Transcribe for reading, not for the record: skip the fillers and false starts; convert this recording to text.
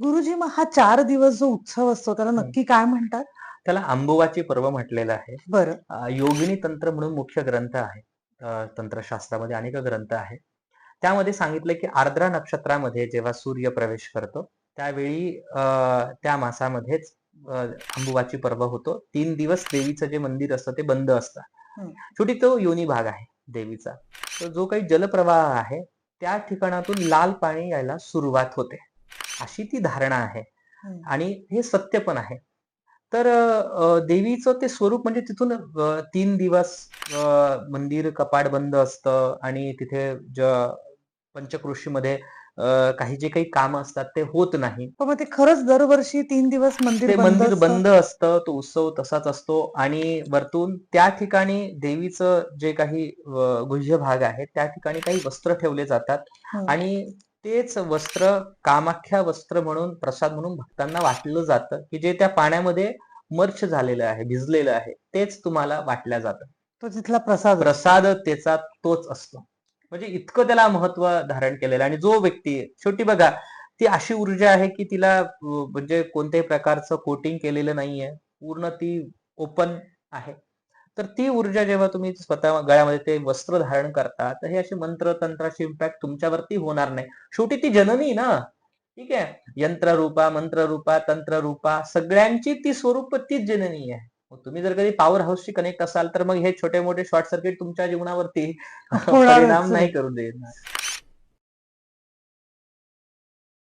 गुरुजी, मग हा 4 दिवस जो उत्सव असतो त्याला हं. नक्की काय म्हणतात? त्याला अंबुबाची पर्व म्हटलेलं आहे. बरं. योगिनी तंत्र म्हणून मुख्य ग्रंथ आहे. तंत्रशास्त्रामध्ये अनेक ग्रंथ आहेत. त्यामध्ये सांगितलं की आर्द्रा नक्षत्रामध्ये जेव्हा सूर्य प्रवेश करतो, त्यावेळी त्या मासामध्येच अंबुबाची पर्व होतो. 3 दिवस देवीचं जे मंदिर असतं ते बंद असतं. हं, शेवटी तो योनी भाग आहे देवीचा. तर जो काही जलप्रवाह आहे, त्या ठिकाणातून लाल पाणी यायला सुरुवात होते. अशी ती धारणा आहे हं. आणि हे सत्य पण आहे. तर देवीचं ते स्वरूप म्हणजे तिथून 3 दिवस मंदिर कपाट बंद असतं आणि तिथे पंचक्रोशीमध्ये काही जे काही कामं असतात ते होत नाही. पण मग ते खरंच दरवर्षी 3 दिवस मंदिर ते बंद मंदिर असतं? बंद असतं, तो उत्सव तसाच असतो आणि वरतून त्या ठिकाणी देवीचं जे काही गुह्य भाग आहे, त्या ठिकाणी काही वस्त्र ठेवले जातात हं. आणि तेच वस्त्र कामाख्या वस्त्र म्हणून प्रसाद म्हणून भक्तांना वाटलं जातं, की जे त्या पाण्यामध्ये मर्ज झालेलं आहे, भिजलेलं आहे, तेच तुम्हाला वाटलं जातं. तो तिथला प्रसाद असतो. प्रसाद त्याचा तोच असतो. म्हणजे इतकं त्याला महत्त्व धारण केलेलं आहे आणि जो व्यक्ती शेवटी बघा, ती अशी ऊर्जा आहे, की तिला म्हणजे कोणत्याही प्रकारचं कोटिंग केलेलं नाहीये. पूर्ण ती ओपन आहे. तर ती ऊर्जा जेव्हा तुम्ही स्वतः गळ्यामध्ये ते वस्त्र धारण करता, तर हे असे मंत्र-तंत्राचे इम्पॅक्ट तुमच्यावरती होणार नाही. शेवटी ती जननी ना, ठीक आहे. यंत्ररूपा, मंत्ररूपा, तंत्ररूपा सगळ्यांची ती स्वरूप तीच जननी आहे. मग तुम्ही जर कधी पॉवर हाऊसशी कनेक्ट असाल, तर मग हे छोटे-मोठे शॉर्ट सर्किट तुमच्या जीवनावरती होणारच परिणाम आहे. नाही करू देणार.